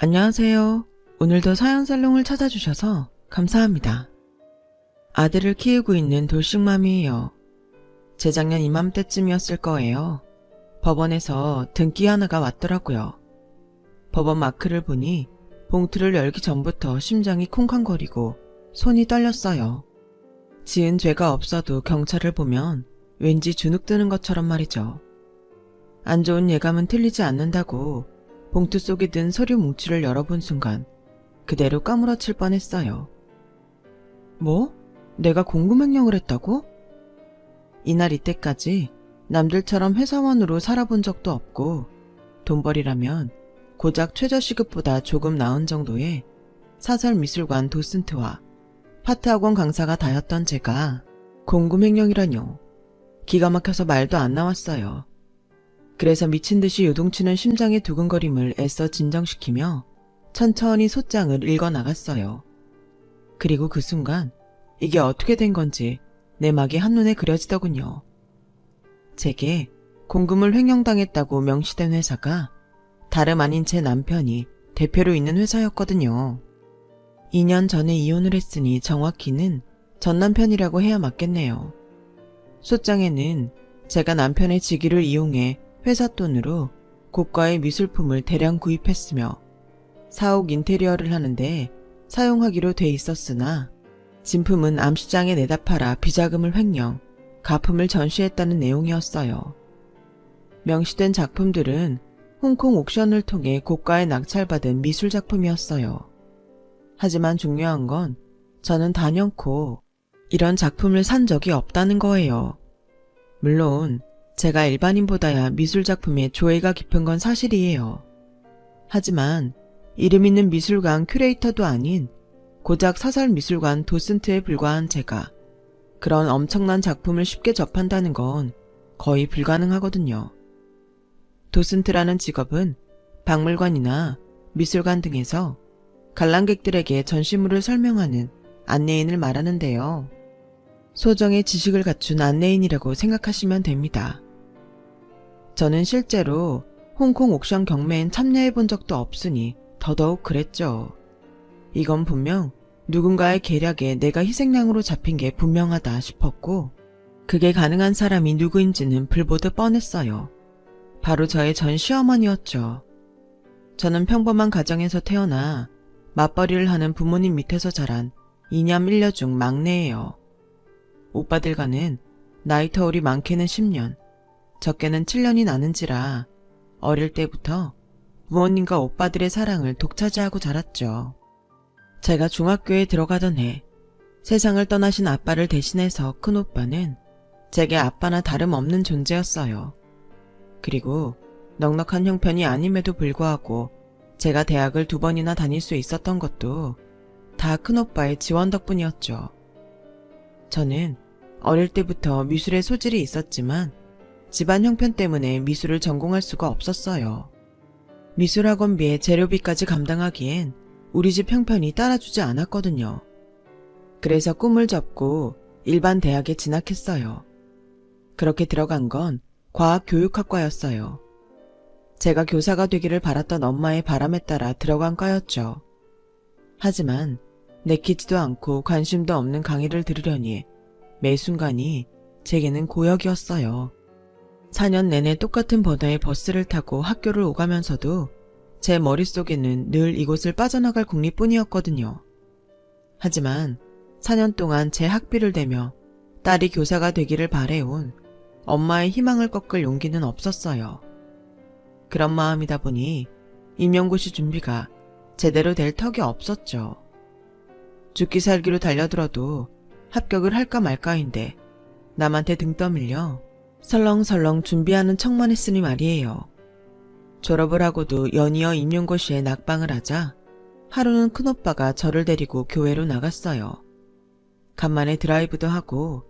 안녕하세요. 오늘도 사연살롱을 찾아주셔서 감사합니다. 아들을 키우고 있는 돌싱맘이에요. 재작년 이맘때쯤이었을 거예요. 법원에서 등기 하나가 왔더라고요. 법원 마크를 보니 봉투를 열기 전부터 심장이 쿵쾅거리고 손이 떨렸어요. 지은 죄가 없어도 경찰을 보면 왠지 주눅 드는 것처럼 말이죠. 안 좋은 예감은 틀리지 않는다고 봉투 속에 든 서류 뭉치를 열어본 순간 그대로 까무러칠 뻔했어요. 뭐? 내가 공구명령을 했다고? 이날 이때까지 남들처럼 회사원으로 살아본 적도 없고 돈벌이라면 고작 최저시급보다 조금 나은 정도의 사설미술관 도슨트와 파트학원 강사가 다였던 제가 공구명령이라뇨. 기가 막혀서 말도 안 나왔어요. 그래서 미친듯이 요동치는 심장의 두근거림을 애써 진정시키며 천천히 소장을 읽어나갔어요. 그리고 그 순간 이게 어떻게 된 건지 내막이 한눈에 그려지더군요. 제게 공금을 횡령당했다고 명시된 회사가 다름 아닌 제 남편이 대표로 있는 회사였거든요. 2년 전에 이혼을 했으니 정확히는 전 남편이라고 해야 맞겠네요. 소장에는 제가 남편의 직위를 이용해 회사 돈으로 고가의 미술품을 대량 구입했으며 사옥 인테리어를 하는데 사용하기로 돼 있었으나 진품은 암시장에 내다 팔아 비자금을 횡령, 가품을 전시했다는 내용이었어요. 명시된 작품들은 홍콩 옥션을 통해 고가에 낙찰받은 미술작품이었어요. 하지만 중요한 건 저는 단연코 이런 작품을 산 적이 없다는 거예요. 물론 제가 일반인보다야 미술작품에 조예가 깊은 건 사실이에요. 하지만 이름 있는 미술관 큐레이터도 아닌 고작 사설미술관 도슨트에 불과한 제가 그런 엄청난 작품을 쉽게 접한다는 건 거의 불가능하거든요. 도슨트라는 직업은 박물관이나 미술관 등에서 관람객들에게 전시물을 설명하는 안내인을 말하는데요. 소정의 지식을 갖춘 안내인이라고 생각하시면 됩니다. 저는 실제로 홍콩 옥션 경매엔 참여해본 적도 없으니 더더욱 그랬죠. 이건 분명 누군가의 계략에 내가 희생양으로 잡힌 게 분명하다 싶었고 그게 가능한 사람이 누구인지는 불보듯 뻔했어요. 바로 저의 전 시어머니였죠. 저는 평범한 가정에서 태어나 맞벌이를 하는 부모님 밑에서 자란 2남 1녀 중 막내예요. 오빠들과는 나이 터울이 많게는 10년, 적게는 7년이 나는지라 어릴 때부터 부모님과 오빠들의 사랑을 독차지하고 자랐죠. 제가 중학교에 들어가던 해 세상을 떠나신 아빠를 대신해서 큰오빠는 제게 아빠나 다름없는 존재였어요. 그리고 넉넉한 형편이 아님에도 불구하고 제가 대학을 2번이나 다닐 수 있었던 것도 다 큰오빠의 지원 덕분이었죠. 저는 어릴 때부터 미술에 소질이 있었지만 집안 형편 때문에 미술을 전공할 수가 없었어요. 미술학원비에 재료비까지 감당하기엔 우리 집 형편이 따라주지 않았거든요. 그래서 꿈을 접고 일반 대학에 진학했어요. 그렇게 들어간 건 과학교육학과였어요. 제가 교사가 되기를 바랐던 엄마의 바람에 따라 들어간 과였죠. 하지만 내키지도 않고 관심도 없는 강의를 들으려니 매 순간이 제게는 고역이었어요. 4년 내내 똑같은 번호의 버스를 타고 학교를 오가면서도 제 머릿속에는 늘 이곳을 빠져나갈 국리뿐이었거든요. 하지만 4년 동안 제 학비를 대며 딸이 교사가 되기를 바래온 엄마의 희망을 꺾을 용기는 없었어요. 그런 마음이다 보니 임용고시 준비가 제대로 될 턱이 없었죠. 죽기 살기로 달려들어도 합격을 할까 말까인데 남한테 등 떠밀려 설렁설렁 준비하는 척만 했으니 말이에요. 졸업을 하고도 연이어 임용고시에 낙방을 하자 하루는 큰오빠가 저를 데리고 교회로 나갔어요. 간만에 드라이브도 하고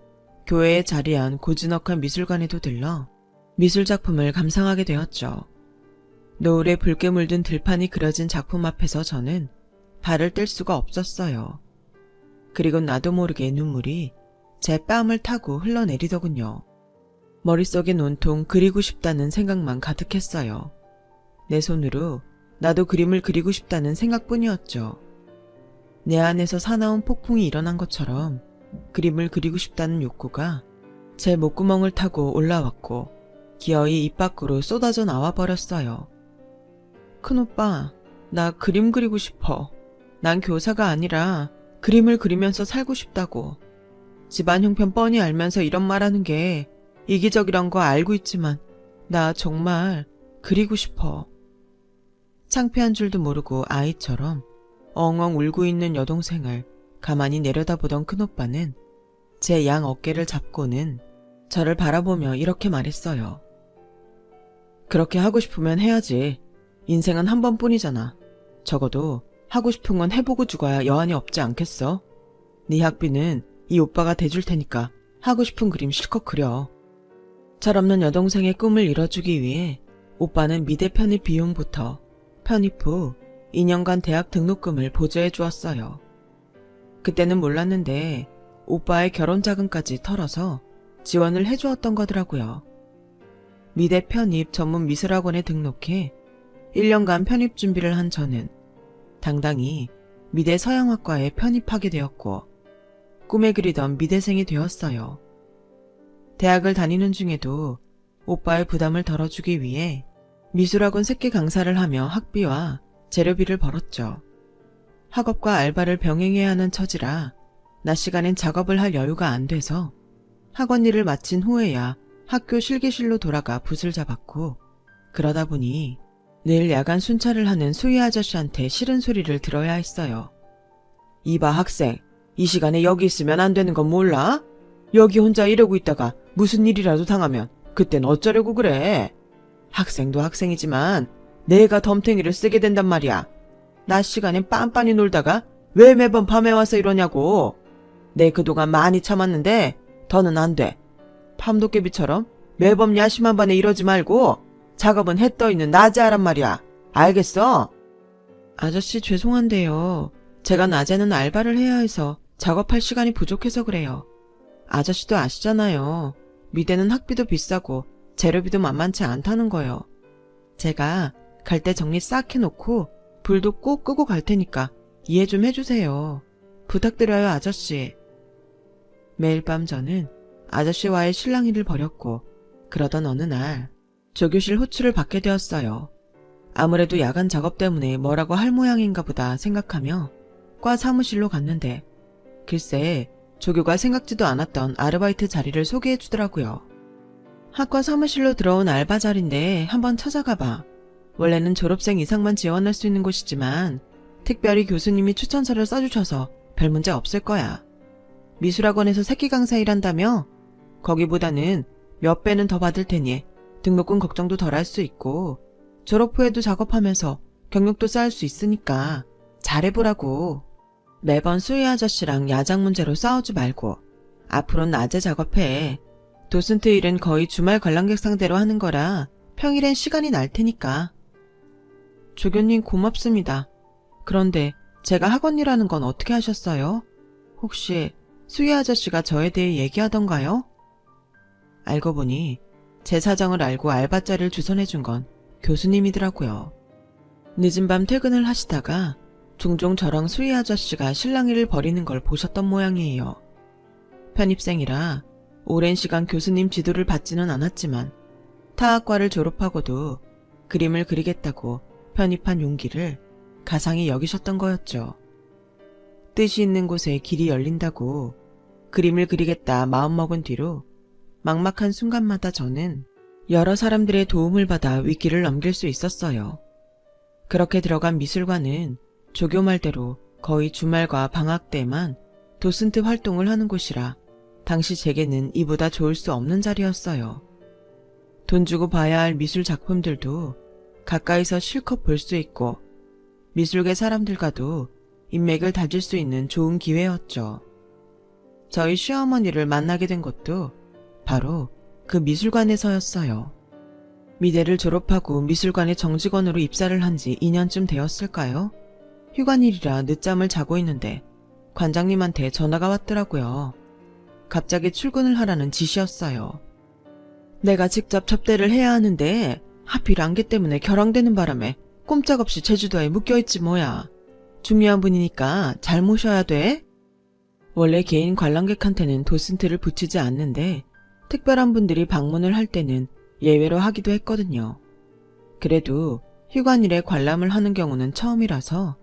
교회에 자리한 고즈넉한 미술관에도 들러 미술작품을 감상하게 되었죠. 노을에 붉게 물든 들판이 그려진 작품 앞에서 저는 발을 뗄 수가 없었어요. 그리고 나도 모르게 눈물이 제 뺨을 타고 흘러내리더군요. 머릿속엔 온통 그리고 싶다는 생각만 가득했어요. 내 손으로 나도 그림을 그리고 싶다는 생각뿐이었죠. 내 안에서 사나운 폭풍이 일어난 것처럼 그림을 그리고 싶다는 욕구가 제 목구멍을 타고 올라왔고 기어이 입 밖으로 쏟아져 나와 버렸어요. 큰오빠, 나 그림 그리고 싶어. 난 교사가 아니라 그림을 그리면서 살고 싶다고. 집안 형편 뻔히 알면서 이런 말하는 게 이기적이란 거 알고 있지만 나 정말 그리고 싶어. 창피한 줄도 모르고 아이처럼 엉엉 울고 있는 여동생을 가만히 내려다보던 큰오빠는 제 양 어깨를 잡고는 저를 바라보며 이렇게 말했어요. 그렇게 하고 싶으면 해야지. 인생은 한 번뿐이잖아. 적어도 하고 싶은 건 해보고 죽어야 여한이 없지 않겠어? 네 학비는 이 오빠가 대줄 테니까 하고 싶은 그림 실컷 그려. 철없는 여동생의 꿈을 이뤄주기 위해 오빠는 미대 편입 비용부터 편입 후 2년간 대학 등록금을 보조해 주었어요. 그때는 몰랐는데 오빠의 결혼 자금까지 털어서 지원을 해주었던 거더라고요. 미대 편입 전문 미술학원에 등록해 1년간 편입 준비를 한 저는 당당히 미대 서양학과에 편입하게 되었고 꿈에 그리던 미대생이 되었어요. 대학을 다니는 중에도 오빠의 부담을 덜어주기 위해 미술학원 새끼 강사를 하며 학비와 재료비를 벌었죠. 학업과 알바를 병행해야 하는 처지라 낮 시간엔 작업을 할 여유가 안 돼서 학원 일을 마친 후에야 학교 실기실로 돌아가 붓을 잡았고 그러다 보니 늘 야간 순찰을 하는 수희 아저씨한테 싫은 소리를 들어야 했어요. 이봐 학생, 이 시간에 여기 있으면 안 되는 건 몰라? 여기 혼자 이러고 있다가 무슨 일이라도 당하면 그땐 어쩌려고 그래? 학생도 학생이지만 내가 덤탱이를 쓰게 된단 말이야. 낮 시간엔 빤빤히 놀다가 왜 매번 밤에 와서 이러냐고. 내 그동안 많이 참았는데 더는 안 돼. 밤도깨비처럼 매번 야심한 반에 이러지 말고 작업은 해 떠있는 낮에 하란 말이야. 알겠어? 아저씨 죄송한데요. 제가 낮에는 알바를 해야 해서 작업할 시간이 부족해서 그래요. 아저씨도 아시잖아요. 미대는 학비도 비싸고 재료비도 만만치 않다는 거요. 제가 갈 때 정리 싹 해놓고 불도 꼭 끄고 갈 테니까 이해 좀 해주세요. 부탁드려요 아저씨. 매일 밤 저는 아저씨와의 실랑이를 벌였고 그러던 어느 날 조교실 호출을 받게 되었어요. 아무래도 야간 작업 때문에 뭐라고 할 모양인가 보다 생각하며 과 사무실로 갔는데 글쎄 조교가 생각지도 않았던 아르바이트 자리를 소개해 주더라고요. 학과 사무실로 들어온 알바 자리인데 한번 찾아가봐. 원래는 졸업생 이상만 지원할 수 있는 곳이지만 특별히 교수님이 추천서를 써주셔서 별 문제 없을 거야. 미술학원에서 새끼 강사 일한다며? 거기보다는 몇 배는 더 받을 테니 등록금 걱정도 덜 할 수 있고 졸업 후에도 작업하면서 경력도 쌓을 수 있으니까 잘해보라고. 매번 수희 아저씨랑 야작 문제로 싸우지 말고 앞으로는 낮에 작업해. 도슨트 일은 거의 주말 관람객 상대로 하는 거라 평일엔 시간이 날 테니까. 조교님 고맙습니다. 그런데 제가 학원 일하는 건 어떻게 하셨어요? 혹시 수희 아저씨가 저에 대해 얘기하던가요? 알고 보니 제 사정을 알고 알바자리를 주선해준 건 교수님이더라고요. 늦은 밤 퇴근을 하시다가 종종 저랑 수희 아저씨가 실랑이를 벌이는 걸 보셨던 모양이에요. 편입생이라 오랜 시간 교수님 지도를 받지는 않았지만 타학과를 졸업하고도 그림을 그리겠다고 편입한 용기를 가상히 여기셨던 거였죠. 뜻이 있는 곳에 길이 열린다고 그림을 그리겠다 마음먹은 뒤로 막막한 순간마다 저는 여러 사람들의 도움을 받아 위기를 넘길 수 있었어요. 그렇게 들어간 미술관은 조교 말대로 거의 주말과 방학 때만 도슨트 활동을 하는 곳이라 당시 제게는 이보다 좋을 수 없는 자리였어요. 돈 주고 봐야 할 미술 작품들도 가까이서 실컷 볼 수 있고 미술계 사람들과도 인맥을 다질 수 있는 좋은 기회였죠. 저희 시어머니를 만나게 된 것도 바로 그 미술관에서였어요. 미대를 졸업하고 미술관에 정직원으로 입사를 한 지 2년쯤 되었을까요? 휴관일이라 늦잠을 자고 있는데 관장님한테 전화가 왔더라고요. 갑자기 출근을 하라는 지시였어요. 내가 직접 접대를 해야 하는데 하필 안개 때문에 결항되는 바람에 꼼짝없이 제주도에 묶여있지 뭐야. 중요한 분이니까 잘 모셔야 돼. 원래 개인 관람객한테는 도슨트를 붙이지 않는데 특별한 분들이 방문을 할 때는 예외로 하기도 했거든요. 그래도 휴관일에 관람을 하는 경우는 처음이라서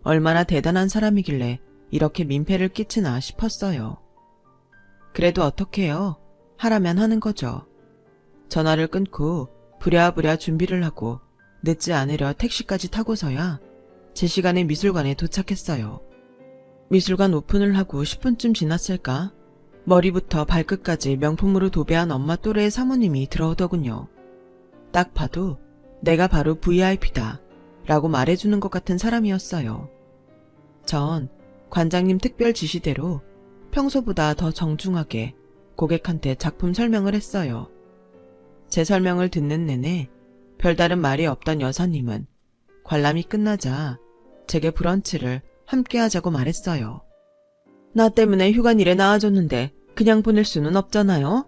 얼마나 대단한 사람이길래 이렇게 민폐를 끼치나 싶었어요. 그래도 어떡해요. 하라면 하는 거죠. 전화를 끊고 부랴부랴 준비를 하고 늦지 않으려 택시까지 타고서야 제 시간에 미술관에 도착했어요. 미술관 오픈을 하고 10분쯤 지났을까? 머리부터 발끝까지 명품으로 도배한 엄마 또래의 사모님이 들어오더군요. 딱 봐도 내가 바로 VIP다 라고 말해주는 것 같은 사람이었어요. 전 관장님 특별 지시대로 평소보다 더 정중하게 고객한테 작품 설명을 했어요. 제 설명을 듣는 내내 별다른 말이 없던 여사님은 관람이 끝나자 제게 브런치를 함께 하자고 말했어요. 나 때문에 휴관일에 나와줬는데 그냥 보낼 수는 없잖아요.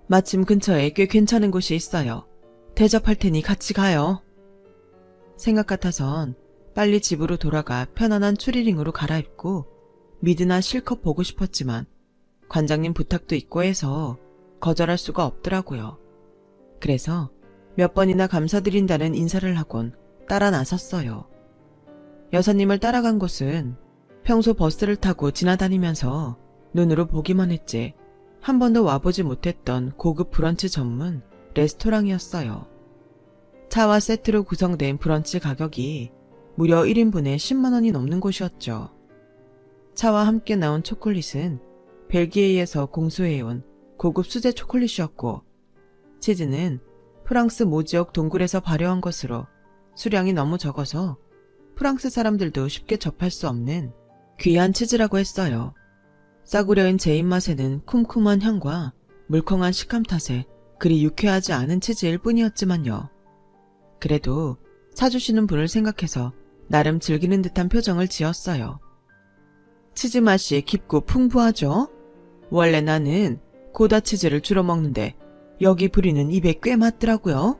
마침 근처에 꽤 괜찮은 곳이 있어요. 대접할 테니 같이 가요. 생각 같아선 빨리 집으로 돌아가 편안한 추리닝으로 갈아입고 미드나 실컷 보고 싶었지만 관장님 부탁도 있고 해서 거절할 수가 없더라고요. 그래서 몇 번이나 감사드린다는 인사를 하곤 따라 나섰어요. 여사님을 따라간 곳은 평소 버스를 타고 지나다니면서 눈으로 보기만 했지 한 번도 와보지 못했던 고급 브런치 전문 레스토랑이었어요. 차와 세트로 구성된 브런치 가격이 무려 1인분에 10만 원이 넘는 곳이었죠. 차와 함께 나온 초콜릿은 벨기에에서 공수해온 고급 수제 초콜릿이었고 치즈는 프랑스 모지역 동굴에서 발효한 것으로 수량이 너무 적어서 프랑스 사람들도 쉽게 접할 수 없는 귀한 치즈라고 했어요. 싸구려인 제 입맛에는 쿰쿰한 향과 물컹한 식감 탓에 그리 유쾌하지 않은 치즈일 뿐이었지만요. 그래도 사주시는 분을 생각해서 나름 즐기는 듯한 표정을 지었어요. 치즈 맛이 깊고 풍부하죠? 원래 나는 고다 치즈를 주로 먹는데 여기 부리는 입에 꽤 맞더라고요.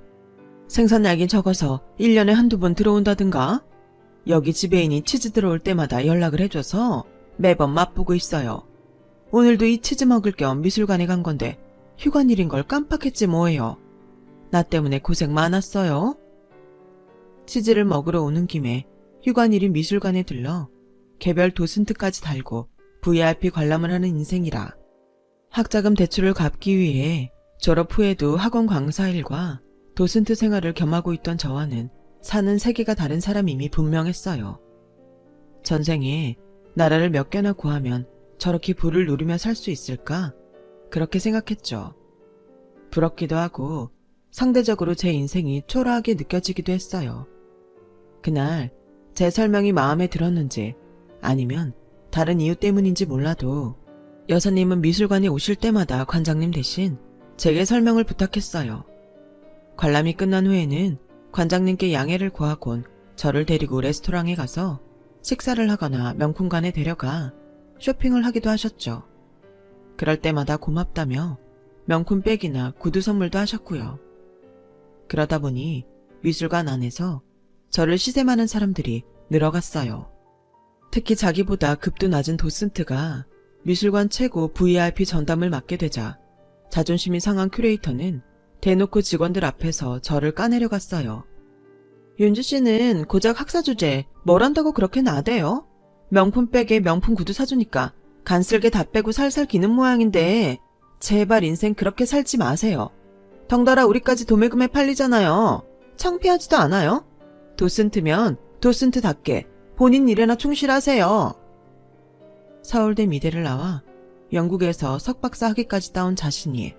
생산량이 적어서 1년에 한두 번 들어온다든가 여기 지배인이 치즈 들어올 때마다 연락을 해줘서 매번 맛보고 있어요. 오늘도 이 치즈 먹을 겸 미술관에 간 건데 휴관일인 걸 깜빡했지 뭐예요. 나 때문에 고생 많았어요. 치즈를 먹으러 오는 김에 휴관일인 미술관에 들러 개별 도슨트까지 달고 VIP 관람을 하는 인생이라 학자금 대출을 갚기 위해 졸업 후에도 학원 강사 일과 도슨트 생활을 겸하고 있던 저와는 사는 세계가 다른 사람임이 분명했어요. 전생에 나라를 몇 개나 구하면 저렇게 부를 누리며 살 수 있을까? 그렇게 생각했죠. 부럽기도 하고 상대적으로 제 인생이 초라하게 느껴지기도 했어요. 그날 제 설명이 마음에 들었는지 아니면 다른 이유 때문인지 몰라도 여사님은 미술관에 오실 때마다 관장님 대신 제게 설명을 부탁했어요. 관람이 끝난 후에는 관장님께 양해를 구하곤 저를 데리고 레스토랑에 가서 식사를 하거나 명품관에 데려가 쇼핑을 하기도 하셨죠. 그럴 때마다 고맙다며 명품 백이나 구두 선물도 하셨고요. 그러다 보니 미술관 안에서 저를 시샘하는 사람들이 늘어갔어요. 특히 자기보다 급도 낮은 도슨트가 미술관 최고 VIP 전담을 맡게 되자 자존심이 상한 큐레이터는 대놓고 직원들 앞에서 저를 까내려 갔어요. 윤주 씨는 고작 학사 주제 뭘 한다고 그렇게 나대요? 명품 백에 명품 구두 사주니까 간쓸게 다 빼고 살살 기는 모양인데 제발 인생 그렇게 살지 마세요. 덩달아 우리까지 도매금에 팔리잖아요. 창피하지도 않아요? 도슨트면 도슨트답게 본인 일에나 충실하세요. 서울대 미대를 나와 영국에서 석박사 학위까지 따온 자신이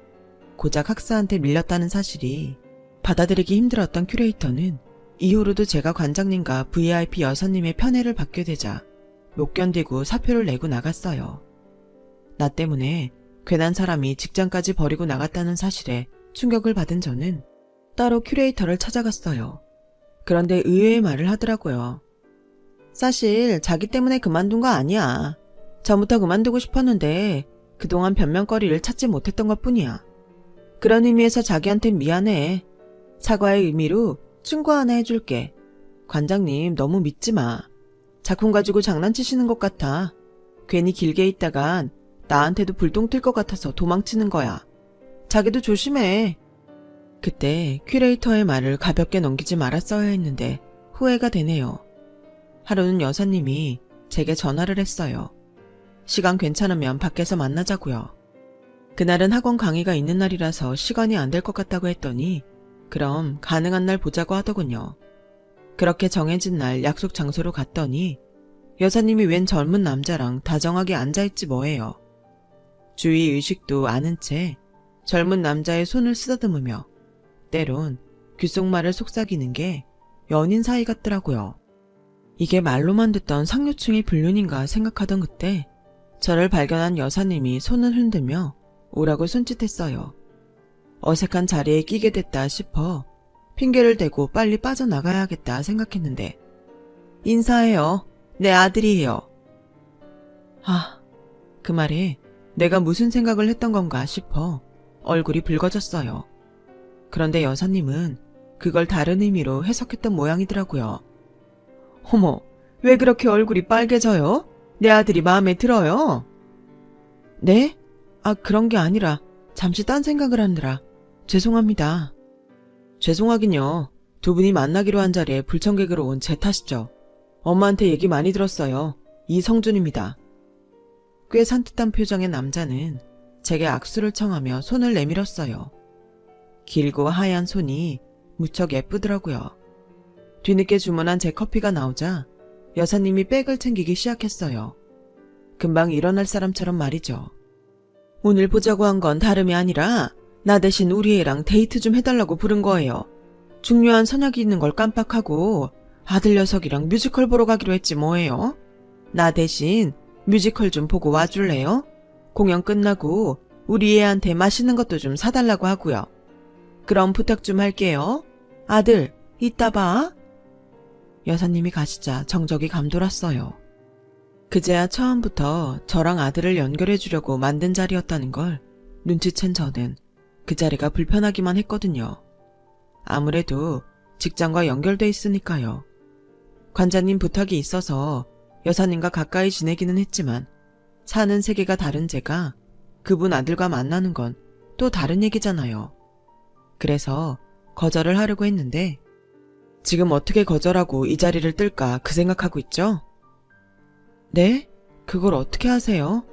고작 학사한테 밀렸다는 사실이 받아들이기 힘들었던 큐레이터는 이후로도 제가 관장님과 VIP 여사님의 편애를 받게 되자 못 견디고 사표를 내고 나갔어요. 나 때문에 괜한 사람이 직장까지 버리고 나갔다는 사실에 충격을 받은 저는 따로 큐레이터를 찾아갔어요. 그런데 의외의 말을 하더라고요. 사실 자기 때문에 그만둔 거 아니야. 전부터 그만두고 싶었는데 그동안 변명거리를 찾지 못했던 것뿐이야. 그런 의미에서 자기한텐 미안해. 사과의 의미로 충고 하나 해줄게. 관장님 너무 믿지 마. 작품 가지고 장난치시는 것 같아. 괜히 길게 있다간 나한테도 불똥 튈 것 같아서 도망치는 거야. 자기도 조심해. 그때 큐레이터의 말을 가볍게 넘기지 말았어야 했는데 후회가 되네요. 하루는 여사님이 제게 전화를 했어요. 시간 괜찮으면 밖에서 만나자고요. 그날은 학원 강의가 있는 날이라서 시간이 안 될 것 같다고 했더니 그럼 가능한 날 보자고 하더군요. 그렇게 정해진 날 약속 장소로 갔더니 여사님이 웬 젊은 남자랑 다정하게 앉아있지 뭐예요. 주위 의식도 아는 채 젊은 남자의 손을 쓰다듬으며 때론 귓속말을 속삭이는 게 연인 사이 같더라고요. 이게 말로만 듣던 상류층의 불륜인가 생각하던 그때 저를 발견한 여사님이 손을 흔들며 오라고 손짓했어요. 어색한 자리에 끼게 됐다 싶어 핑계를 대고 빨리 빠져나가야겠다 생각했는데 인사해요. 내 아들이에요. 그 말에 내가 무슨 생각을 했던 건가 싶어 얼굴이 붉어졌어요. 그런데 여사님은 그걸 다른 의미로 해석했던 모양이더라고요. 어머, 왜 그렇게 얼굴이 빨개져요? 내 아들이 마음에 들어요? 네? 그런 게 아니라 잠시 딴 생각을 하느라 죄송합니다. 죄송하긴요. 두 분이 만나기로 한 자리에 불청객으로 온 제 탓이죠. 엄마한테 얘기 많이 들었어요. 이성준입니다. 꽤 산뜻한 표정의 남자는 제게 악수를 청하며 손을 내밀었어요. 길고 하얀 손이 무척 예쁘더라고요. 뒤늦게 주문한 제 커피가 나오자 여사님이 백을 챙기기 시작했어요. 금방 일어날 사람처럼 말이죠. 오늘 보자고 한 건 다름이 아니라 나 대신 우리 애랑 데이트 좀 해달라고 부른 거예요. 중요한 선약이 있는 걸 깜빡하고 아들 녀석이랑 뮤지컬 보러 가기로 했지 뭐예요. 나 대신 뮤지컬 좀 보고 와줄래요? 공연 끝나고 우리 애한테 맛있는 것도 좀 사달라고 하고요. 그럼 부탁 좀 할게요. 아들, 이따 봐. 여사님이 가시자 정적이 감돌았어요. 그제야 처음부터 저랑 아들을 연결해 주려고 만든 자리였다는 걸 눈치챈 저는 그 자리가 불편하기만 했거든요. 아무래도 직장과 연결돼 있으니까요. 관자님 부탁이 있어서 여사님과 가까이 지내기는 했지만 사는 세계가 다른 제가 그분 아들과 만나는 건 또 다른 얘기잖아요. 그래서 거절을 하려고 했는데 지금 어떻게 거절하고 이 자리를 뜰까 그 생각하고 있죠? 네? 그걸 어떻게 하세요?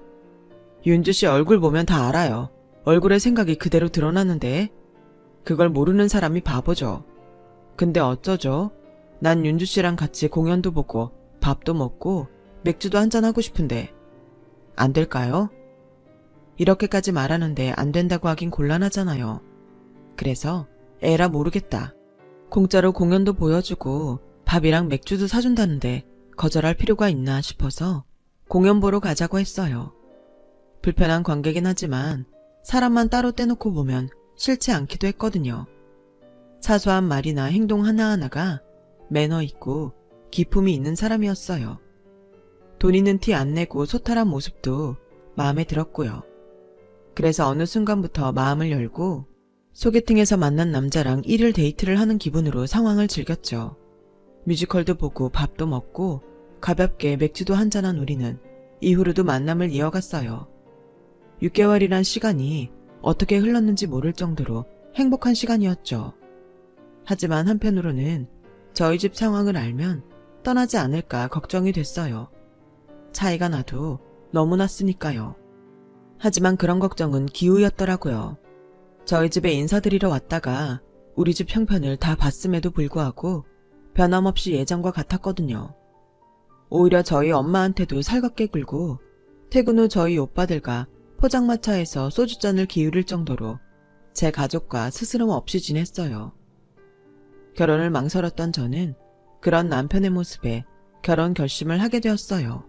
윤주 씨 얼굴 보면 다 알아요. 얼굴에 생각이 그대로 드러나는데 그걸 모르는 사람이 바보죠. 근데 어쩌죠? 난 윤주 씨랑 같이 공연도 보고 밥도 먹고 맥주도 한잔하고 싶은데 안 될까요? 이렇게까지 말하는데 안 된다고 하긴 곤란하잖아요. 그래서 에라 모르겠다. 공짜로 공연도 보여주고 밥이랑 맥주도 사준다는데 거절할 필요가 있나 싶어서 공연 보러 가자고 했어요. 불편한 관계긴 하지만 사람만 따로 떼놓고 보면 싫지 않기도 했거든요. 사소한 말이나 행동 하나하나가 매너 있고 기품이 있는 사람이었어요. 돈 있는 티 안 내고 소탈한 모습도 마음에 들었고요. 그래서 어느 순간부터 마음을 열고 소개팅에서 만난 남자랑 1일 데이트를 하는 기분으로 상황을 즐겼죠. 뮤지컬도 보고 밥도 먹고 가볍게 맥주도 한잔한 우리는 이후로도 만남을 이어갔어요. 6개월이란 시간이 어떻게 흘렀는지 모를 정도로 행복한 시간이었죠. 하지만 한편으로는 저희 집 상황을 알면 떠나지 않을까 걱정이 됐어요. 차이가 나도 너무 났으니까요. 하지만 그런 걱정은 기우였더라고요. 저희 집에 인사드리러 왔다가 우리 집 형편을 다 봤음에도 불구하고 변함없이 예전과 같았거든요. 오히려 저희 엄마한테도 살갑게 굴고 퇴근 후 저희 오빠들과 포장마차에서 소주잔을 기울일 정도로 제 가족과 스스럼 없이 지냈어요. 결혼을 망설였던 저는 그런 남편의 모습에 결혼 결심을 하게 되었어요.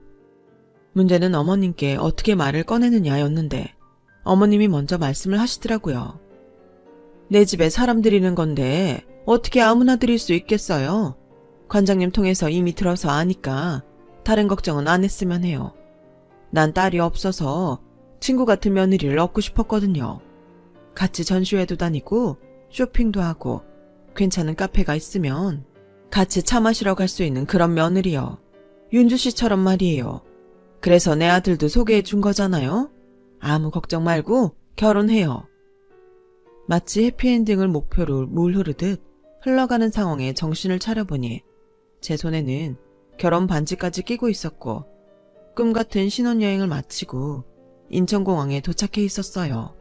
문제는 어머님께 어떻게 말을 꺼내느냐였는데 어머님이 먼저 말씀을 하시더라고요. 내 집에 사람 들이는 건데 어떻게 아무나 들일 수 있겠어요? 관장님 통해서 이미 들어서 아니까 다른 걱정은 안 했으면 해요. 난 딸이 없어서 친구 같은 며느리를 얻고 싶었거든요. 같이 전시회도 다니고 쇼핑도 하고 괜찮은 카페가 있으면 같이 차 마시러 갈 수 있는 그런 며느리요. 윤주 씨처럼 말이에요. 그래서 내 아들도 소개해 준 거잖아요. 아무 걱정 말고 결혼해요. 마치 해피엔딩을 목표로 물 흐르듯 흘러가는 상황에 정신을 차려보니 제 손에는 결혼 반지까지 끼고 있었고 꿈같은 신혼여행을 마치고 인천공항에 도착해 있었어요.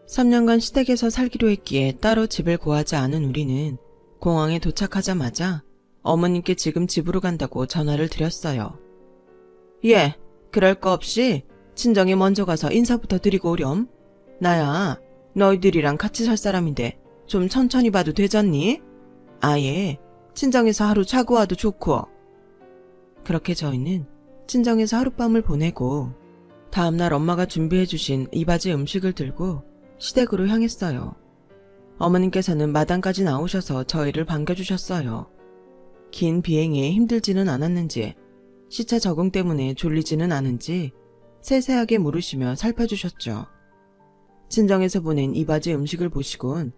3년간 시댁에서 살기로 했기에 따로 집을 구하지 않은 우리는 공항에 도착하자마자 어머님께 지금 집으로 간다고 전화를 드렸어요. 예, 그럴 거 없이 친정에 먼저 가서 인사부터 드리고 오렴. 나야 너희들이랑 같이 살 사람인데 좀 천천히 봐도 되잖니? 아예 친정에서 하루 자고 와도 좋고. 그렇게 저희는 친정에서 하룻밤을 보내고 다음날 엄마가 준비해주신 이바지 음식을 들고 시댁으로 향했어요. 어머님께서는 마당까지 나오셔서 저희를 반겨주셨어요. 긴 비행에 힘들지는 않았는지, 시차 적응 때문에 졸리지는 않은지 세세하게 물으시며 살펴주셨죠. 친정에서 보낸 이바지 음식을 보시곤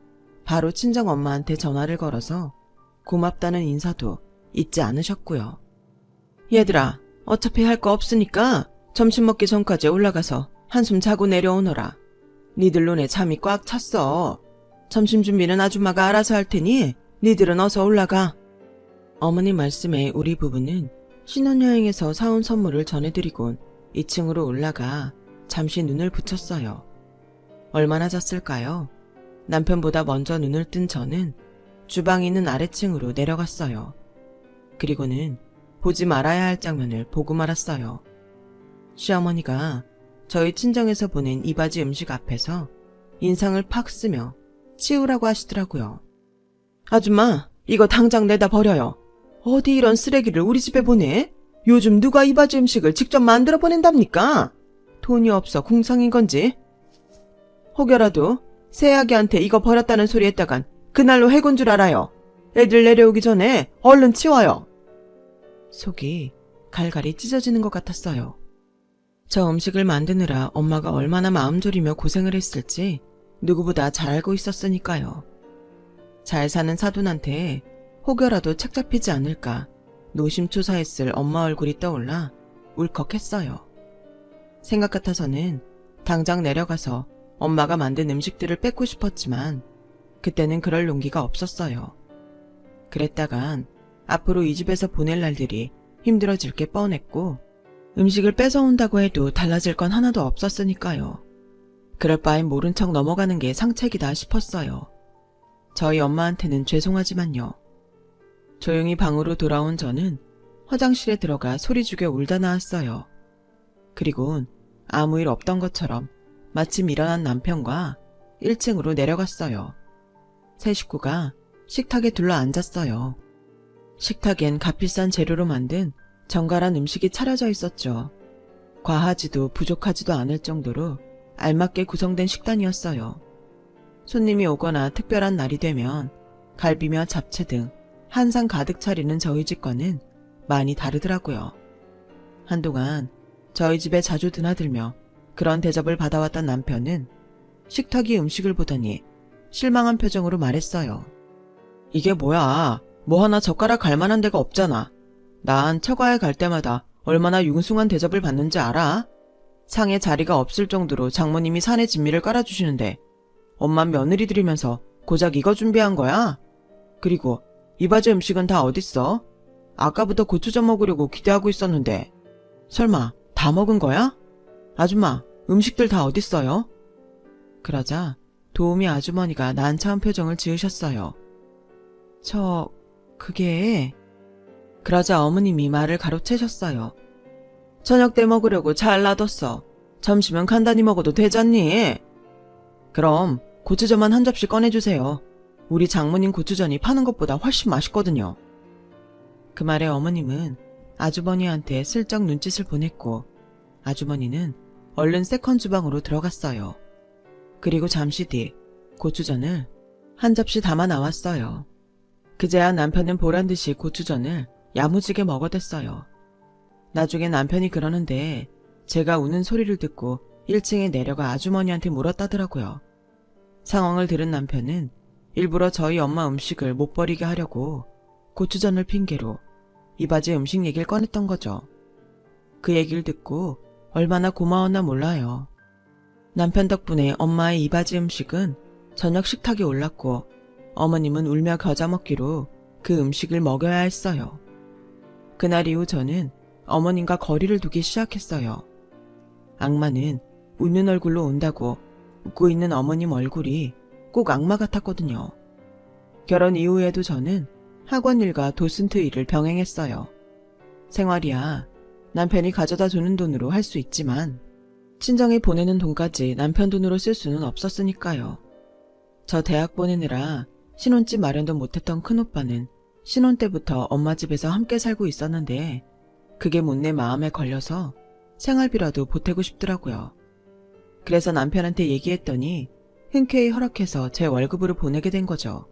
바로 친정 엄마한테 전화를 걸어서 고맙다는 인사도 잊지 않으셨고요. 얘들아, 어차피 할 거 없으니까 점심 먹기 전까지 올라가서 한숨 자고 내려오너라. 니들 눈에 잠이 꽉 찼어. 점심 준비는 아줌마가 알아서 할 테니 니들은 어서 올라가. 어머니 말씀에 우리 부부는 신혼여행에서 사온 선물을 전해드리곤 2층으로 올라가 잠시 눈을 붙였어요. 얼마나 잤을까요? 남편보다 먼저 눈을 뜬 저는 주방에 있는 아래층으로 내려갔어요. 그리고는 보지 말아야 할 장면을 보고 말았어요. 시어머니가 저희 친정에서 보낸 이바지 음식 앞에서 인상을 팍 쓰며 치우라고 하시더라고요. 아줌마, 이거 당장 내다 버려요. 어디 이런 쓰레기를 우리 집에 보내? 요즘 누가 이바지 음식을 직접 만들어 보낸답니까? 돈이 없어 궁상인 건지. 혹여라도 새아기한테 이거 버렸다는 소리 했다간 그날로 해군 줄 알아요. 애들 내려오기 전에 얼른 치워요. 속이 갈갈이 찢어지는 것 같았어요. 저 음식을 만드느라 엄마가 얼마나 마음 졸이며 고생을 했을지 누구보다 잘 알고 있었으니까요. 잘 사는 사돈한테 혹여라도 책 잡히지 않을까 노심초사했을 엄마 얼굴이 떠올라 울컥했어요. 생각 같아서는 당장 내려가서 엄마가 만든 음식들을 뺏고 싶었지만 그때는 그럴 용기가 없었어요. 그랬다간 앞으로 이 집에서 보낼 날들이 힘들어질 게 뻔했고 음식을 뺏어온다고 해도 달라질 건 하나도 없었으니까요. 그럴 바엔 모른 척 넘어가는 게 상책이다 싶었어요. 저희 엄마한테는 죄송하지만요. 조용히 방으로 돌아온 저는 화장실에 들어가 소리 죽여 울다 나왔어요. 그리곤 아무 일 없던 것처럼 마침 일어난 남편과 1층으로 내려갔어요. 세 식구가 식탁에 둘러 앉았어요. 식탁엔 값비싼 재료로 만든 정갈한 음식이 차려져 있었죠. 과하지도 부족하지도 않을 정도로 알맞게 구성된 식단이었어요. 손님이 오거나 특별한 날이 되면 갈비며 잡채 등 한상 가득 차리는 저희 집과는 많이 다르더라고요. 한동안 저희 집에 자주 드나들며 그런 대접을 받아왔던 남편은 식탁이 음식을 보더니 실망한 표정으로 말했어요. 이게 뭐야? 뭐 하나 젓가락 갈 만한 데가 없잖아. 난 처가에 갈 때마다 얼마나 융숭한 대접을 받는지 알아? 상에 자리가 없을 정도로 장모님이 산의 진미를 깔아주시는데 엄만 며느리 들이면서 고작 이거 준비한 거야? 그리고 이바지 음식은 다 어딨어? 아까부터 고추전 먹으려고 기대하고 있었는데 설마 다 먹은 거야? 아줌마, 음식들 다 어딨어요? 그러자 도우미 아주머니가 난처한 표정을 지으셨어요. 그게... 그러자 어머님이 말을 가로채셨어요. 저녁 때 먹으려고 잘 놔뒀어. 점심은 간단히 먹어도 되잖니? 그럼 고추전만 한 접시 꺼내주세요. 우리 장모님 고추전이 파는 것보다 훨씬 맛있거든요. 그 말에 어머님은 아주머니한테 슬쩍 눈짓을 보냈고 아주머니는 얼른 세컨 주방으로 들어갔어요. 그리고 잠시 뒤 고추전을 한 접시 담아 나왔어요. 그제야 남편은 보란듯이 고추전을 야무지게 먹어댔어요. 나중에 남편이 그러는데 제가 우는 소리를 듣고 1층에 내려가 아주머니한테 물었다더라고요. 상황을 들은 남편은 일부러 저희 엄마 음식을 못 버리게 하려고 고추전을 핑계로 이바지 음식 얘기를 꺼냈던 거죠. 그 얘기를 듣고 얼마나 고마웠나 몰라요. 남편 덕분에 엄마의 이바지 음식은 저녁 식탁에 올랐고 어머님은 울며 겨자 먹기로 그 음식을 먹여야 했어요. 그날 이후 저는 어머님과 거리를 두기 시작했어요. 악마는 웃는 얼굴로 온다고 웃고 있는 어머님 얼굴이 꼭 악마 같았거든요. 결혼 이후에도 저는 학원 일과 도슨트 일을 병행했어요. 생활이야 남편이 가져다 주는 돈으로 할 수 있지만 친정에 보내는 돈까지 남편 돈으로 쓸 수는 없었으니까요. 저 대학 보내느라 신혼집 마련도 못했던 큰오빠는 신혼 때부터 엄마 집에서 함께 살고 있었는데 그게 못내 마음에 걸려서 생활비라도 보태고 싶더라고요. 그래서 남편한테 얘기했더니 흔쾌히 허락해서 제 월급으로 보내게 된 거죠.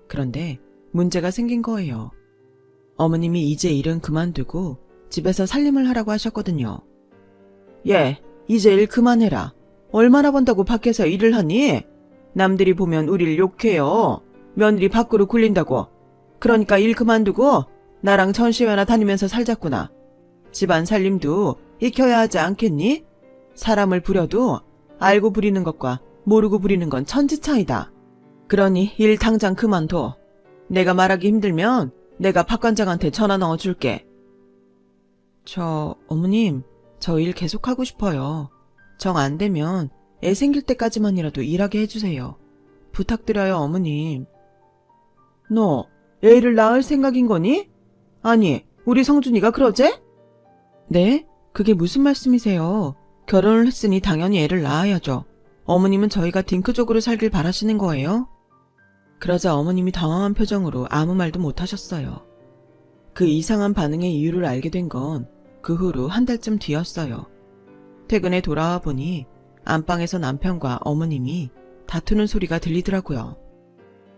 그런데 문제가 생긴 거예요. 어머님이 이제 일은 그만두고 집에서 살림을 하라고 하셨거든요. 예, 이제 일 그만해라. 얼마나 번다고 밖에서 일을 하니? 남들이 보면 우릴 욕해요. 며느리 밖으로 굴린다고. 그러니까 일 그만두고 나랑 전시회나 다니면서 살자꾸나. 집안 살림도 익혀야 하지 않겠니? 사람을 부려도 알고 부리는 것과 모르고 부리는 건 천지 차이다. 그러니 일 당장 그만둬. 내가 말하기 힘들면 내가 박 관장한테 전화 넣어줄게. 어머님, 저 일 계속하고 싶어요. 정 안 되면 애 생길 때까지만이라도 일하게 해주세요. 부탁드려요, 어머님. 너 애를 낳을 생각인 거니? 아니, 우리 성준이가 그러제? 네? 그게 무슨 말씀이세요? 결혼을 했으니 당연히 애를 낳아야죠. 어머님은 저희가 딩크족으로 살길 바라시는 거예요? 그러자 어머님이 당황한 표정으로 아무 말도 못하셨어요. 그 이상한 반응의 이유를 알게 된 건 그 후로 한 달쯤 뒤였어요. 퇴근에 돌아와 보니 안방에서 남편과 어머님이 다투는 소리가 들리더라고요.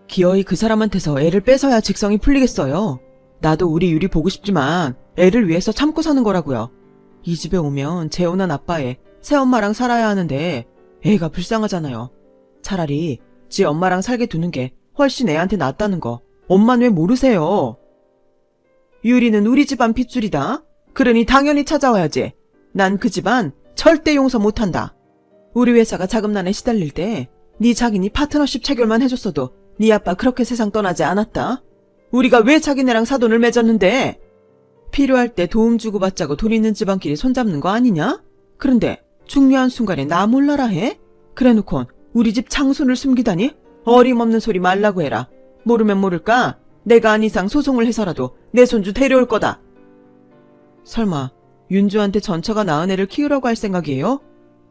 기어이 그 사람한테서 애를 뺏어야 직성이 풀리겠어요. 나도 우리 유리 보고 싶지만 애를 위해서 참고 사는 거라고요. 이 집에 오면 재혼한 아빠의 새엄마랑 살아야 하는데 애가 불쌍하잖아요. 차라리 지 엄마랑 살게 두는 게 훨씬 애한테 낫다는 거 엄마는 왜 모르세요? 유리는 우리 집안 핏줄이다. 그러니 당연히 찾아와야지. 난 그 집안 절대 용서 못한다. 우리 회사가 자금난에 시달릴 때 네 자기니 파트너십 체결만 해줬어도 네 아빠 그렇게 세상 떠나지 않았다. 우리가 왜 자기네랑 사돈을 맺었는데? 필요할 때 도움 주고받자고 돈 있는 집안끼리 손잡는 거 아니냐? 그런데 중요한 순간에 나 몰라라 해? 그래놓곤 우리 집 장손을 숨기다니? 어림없는 소리 말라고 해라. 모르면 모를까? 내가 한 이상 소송을 해서라도 내 손주 데려올 거다. 설마 윤주한테 전처가 낳은 애를 키우라고 할 생각이에요?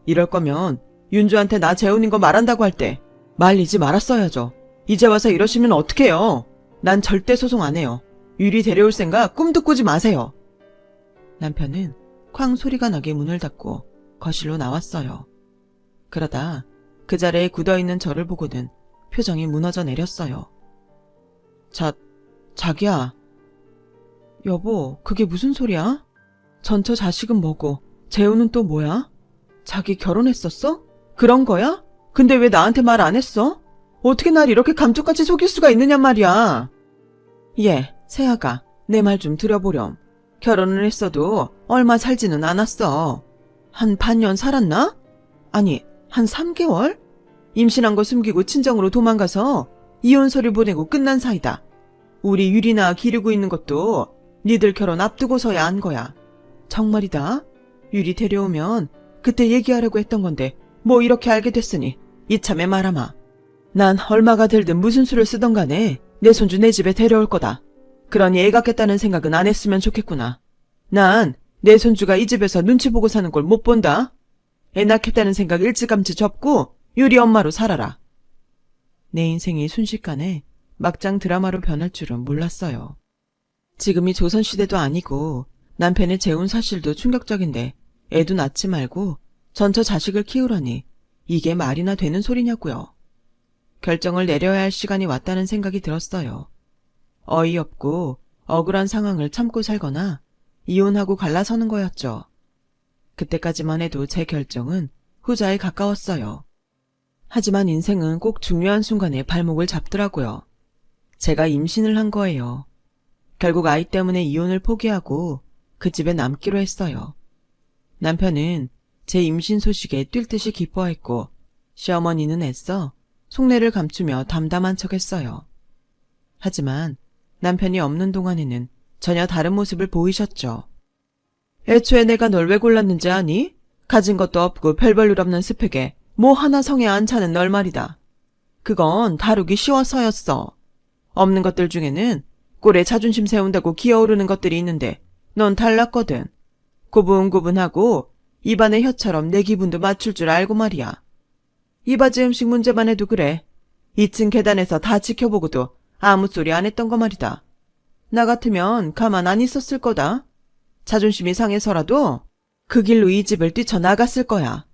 이럴 거면 윤주한테 나 재혼인 거 말한다고 할 때 말리지 말았어야죠. 이제 와서 이러시면 어떡해요? 난 절대 소송 안 해요. 유리 데려올 생각 꿈도 꾸지 마세요. 남편은 쾅 소리가 나게 문을 닫고 거실로 나왔어요. 그러다 그 자리에 굳어있는 저를 보고는 표정이 무너져 내렸어요. 자기야. 여보, 그게 무슨 소리야? 전처 자식은 뭐고 재우는 또 뭐야? 자기 결혼했었어? 그런 거야? 근데 왜 나한테 말 안 했어? 어떻게 날 이렇게 감쪽같이 속일 수가 있느냐 말이야. 예, 세아가 내 말 좀 들어보렴. 결혼을 했어도 얼마 살지는 않았어. 한 반년 살았나? 아니, 한 3개월? 임신한 거 숨기고 친정으로 도망가서 이혼서를 보내고 끝난 사이다. 우리 유리나 기르고 있는 것도 니들 결혼 앞두고서야 안 거야. 정말이다. 유리 데려오면 그때 얘기하려고 했던 건데 뭐 이렇게 알게 됐으니 이참에 말아마. 난 얼마가 들든 무슨 수를 쓰던 간에 내 손주 내 집에 데려올 거다. 그러니 애 갖겠다는 생각은 안 했으면 좋겠구나. 난 내 손주가 이 집에서 눈치 보고 사는 걸 못 본다. 애 낳겠다는 생각 일찌감치 접고 유리 엄마로 살아라. 내 인생이 순식간에 막장 드라마로 변할 줄은 몰랐어요. 지금이 조선시대도 아니고 남편의 재혼 사실도 충격적인데 애도 낳지 말고 전처 자식을 키우라니 이게 말이나 되는 소리냐고요. 결정을 내려야 할 시간이 왔다는 생각이 들었어요. 어이없고 억울한 상황을 참고 살거나 이혼하고 갈라서는 거였죠. 그때까지만 해도 제 결정은 후자에 가까웠어요. 하지만 인생은 꼭 중요한 순간에 발목을 잡더라고요. 제가 임신을 한 거예요. 결국 아이 때문에 이혼을 포기하고 그 집에 남기로 했어요. 남편은 제 임신 소식에 뛸 듯이 기뻐했고 시어머니는 애써 속내를 감추며 담담한 척했어요. 하지만 남편이 없는 동안에는 전혀 다른 모습을 보이셨죠. 애초에 내가 널 왜 골랐는지 아니? 가진 것도 없고 별 볼 일 없는 스펙에 뭐 하나 성에 안 차는 널 말이다. 그건 다루기 쉬워서였어. 없는 것들 중에는 꼴에 자존심 세운다고 기어오르는 것들이 있는데 넌 달랐거든. 고분고분하고 입안의 혀처럼 내 기분도 맞출 줄 알고 말이야. 이바지 음식 문제만 해도 그래. 2층 계단에서 다 지켜보고도 아무 소리 안 했던 거 말이다. 나 같으면 가만 안 있었을 거다. 자존심이 상해서라도 그 길로 이 집을 뛰쳐나갔을 거야.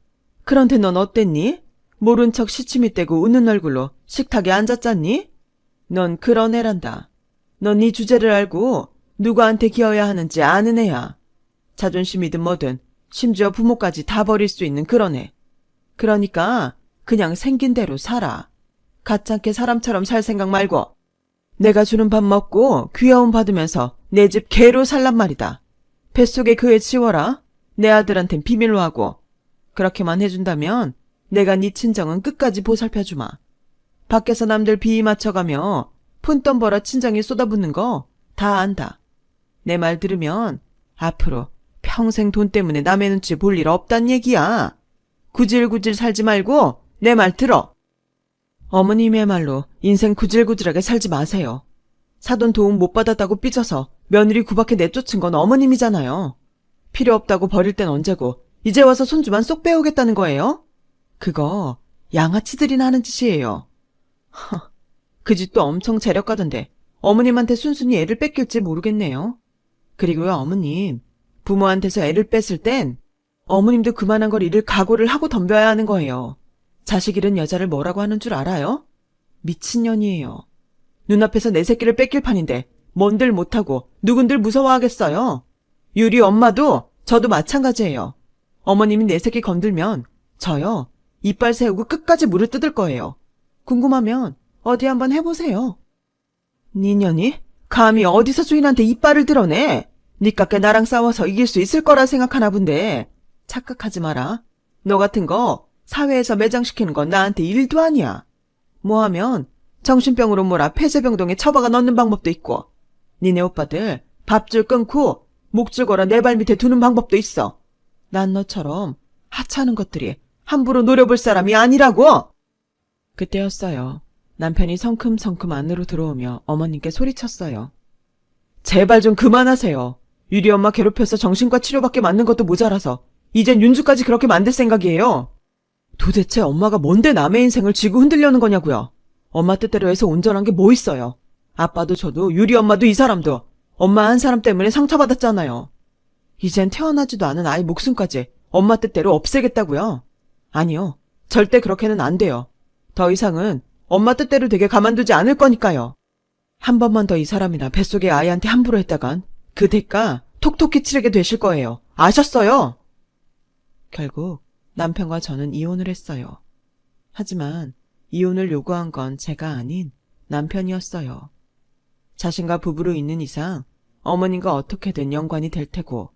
그런데 넌 어땠니? 모른 척 시치미 떼고 웃는 얼굴로 식탁에 앉았잖니? 넌 그런 애란다. 넌 네 주제를 알고 누구한테 기어야 하는지 아는 애야. 자존심이든 뭐든 심지어 부모까지 다 버릴 수 있는 그런 애. 그러니까 그냥 생긴 대로 살아. 가짜게 사람처럼 살 생각 말고 내가 주는 밥 먹고 귀여움 받으면서 내 집 개로 살란 말이다. 뱃속에 그 애 치워라. 내 아들한텐 비밀로 하고. 그렇게만 해준다면 내가 네 친정은 끝까지 보살펴주마. 밖에서 남들 비위 맞춰가며 푼돈 벌어 친정에 쏟아붓는 거 다 안다. 내 말 들으면 앞으로 평생 돈 때문에 남의 눈치 볼 일 없단 얘기야. 구질구질 살지 말고 내 말 들어. 어머님의 말로 인생 구질구질하게 살지 마세요. 사돈 도움 못 받았다고 삐져서 며느리 구박해 내쫓은 건 어머님이잖아요. 필요 없다고 버릴 땐 언제고 이제 와서 손주만 쏙 빼오겠다는 거예요? 그거 양아치들이나 하는 짓이에요. 그 집도 엄청 재력가던데 어머님한테 순순히 애를 뺏길지 모르겠네요. 그리고요 어머님, 부모한테서 애를 뺐을 땐 어머님도 그만한 걸 잃을 각오를 하고 덤벼야 하는 거예요. 자식 잃은 여자를 뭐라고 하는 줄 알아요? 미친년이에요. 눈앞에서 내 새끼를 뺏길 판인데 뭔들 못하고 누군들 무서워하겠어요. 유리 엄마도 저도 마찬가지예요. 어머님이 내 새끼 건들면 저요 이빨 세우고 끝까지 물을 뜯을 거예요. 궁금하면 어디 한번 해보세요. 니년이? 감히 어디서 주인한테 이빨을 드러내? 니깎게 나랑 싸워서 이길 수 있을 거라 생각하나 본데 착각하지 마라. 너 같은 거 사회에서 매장시키는 건 나한테 일도 아니야. 뭐하면 정신병으로 몰아 폐쇄병동에 처박아 넣는 방법도 있고 니네 오빠들 밥줄 끊고 목줄 걸어 내 발 밑에 두는 방법도 있어. 난 너처럼 하찮은 것들이 함부로 노려볼 사람이 아니라고. 그때였어요. 남편이 성큼성큼 안으로 들어오며 어머님께 소리쳤어요. 제발 좀 그만하세요. 유리 엄마 괴롭혀서 정신과 치료받게 만든 것도 모자라서 이젠 윤주까지 그렇게 만들 생각이에요. 도대체 엄마가 뭔데 남의 인생을 쥐고 흔들려는 거냐고요. 엄마 뜻대로 해서 온전한 게 뭐 있어요. 아빠도 저도 유리 엄마도 이 사람도 엄마 한 사람 때문에 상처받았잖아요. 이젠 태어나지도 않은 아이 목숨까지 엄마 뜻대로 없애겠다고요? 아니요. 절대 그렇게는 안 돼요. 더 이상은 엄마 뜻대로 되게 가만두지 않을 거니까요. 한 번만 더 이 사람이나 뱃속의 아이한테 함부로 했다간 그 대가 톡톡히 치르게 되실 거예요. 아셨어요? 결국 남편과 저는 이혼을 했어요. 하지만 이혼을 요구한 건 제가 아닌 남편이었어요. 자신과 부부로 있는 이상 어머님과 어떻게든 연관이 될 테고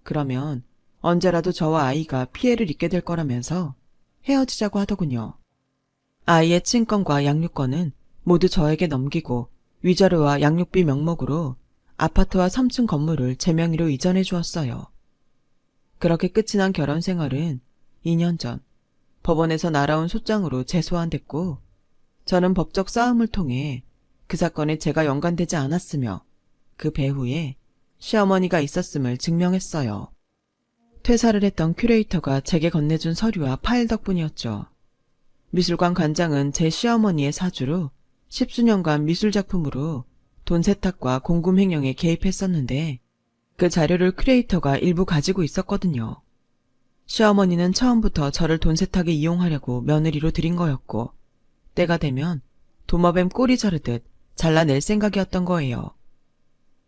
그러면 언제라도 저와 아이가 피해를 입게 될 거라면서 헤어지자고 하더군요. 아이의 친권과 양육권은 모두 저에게 넘기고 위자료와 양육비 명목으로 아파트와 3층 건물을 제 명의로 이전해 주었어요. 그렇게 끝이 난 결혼 생활은 2년 전 법원에서 날아온 소장으로 재소환됐고 저는 법적 싸움을 통해 그 사건에 제가 연관되지 않았으며 그 배후에 시어머니가 있었음을 증명했어요. 퇴사를 했던 큐레이터가 제게 건네준 서류와 파일 덕분이었죠. 미술관 관장은 제 시어머니의 사주로 10수년간 미술작품으로 돈 세탁과 공금 횡령에 개입했었는데 그 자료를 큐레이터가 일부 가지고 있었거든요. 시어머니는 처음부터 저를 돈 세탁에 이용하려고 며느리로 들인 거였고 때가 되면 도마뱀 꼬리 자르듯 잘라낼 생각이었던 거예요.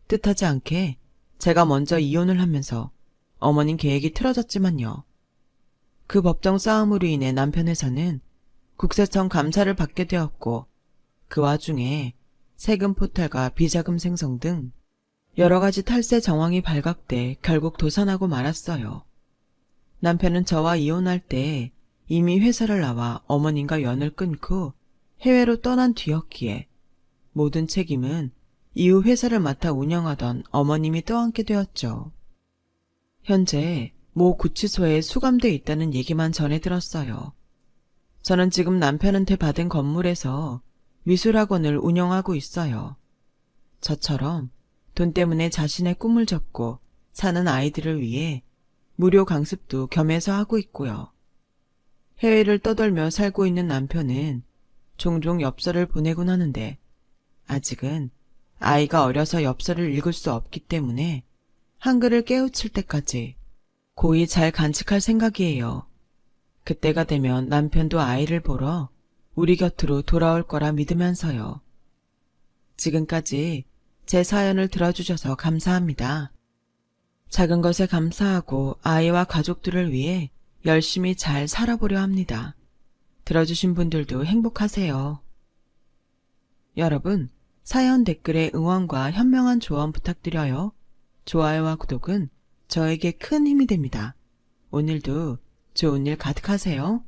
뜻하지 않게 제가 먼저 이혼을 하면서 어머님 계획이 틀어졌지만요. 그 법정 싸움으로 인해 남편 회사는 국세청 감사를 받게 되었고 그 와중에 세금 포탈과 비자금 생성 등 여러 가지 탈세 정황이 발각돼 결국 도산하고 말았어요. 남편은 저와 이혼할 때 이미 회사를 나와 어머님과 연을 끊고 해외로 떠난 뒤였기에 모든 책임은 이후 회사를 맡아 운영하던 어머님이 떠안게 되었죠. 현재 모 구치소에 수감돼 있다는 얘기만 전해 들었어요. 저는 지금 남편한테 받은 건물에서 미술학원을 운영하고 있어요. 저처럼 돈 때문에 자신의 꿈을 접고 사는 아이들을 위해 무료 강습도 겸해서 하고 있고요. 해외를 떠돌며 살고 있는 남편은 종종 엽서를 보내곤 하는데 아직은 아이가 어려서 엽서를 읽을 수 없기 때문에 한글을 깨우칠 때까지 고이 잘 간직할 생각이에요. 그때가 되면 남편도 아이를 보러 우리 곁으로 돌아올 거라 믿으면서요. 지금까지 제 사연을 들어주셔서 감사합니다. 작은 것에 감사하고 아이와 가족들을 위해 열심히 잘 살아보려 합니다. 들어주신 분들도 행복하세요. 여러분, 사연 댓글에 응원과 현명한 조언 부탁드려요. 좋아요와 구독은 저에게 큰 힘이 됩니다. 오늘도 좋은 일 가득하세요.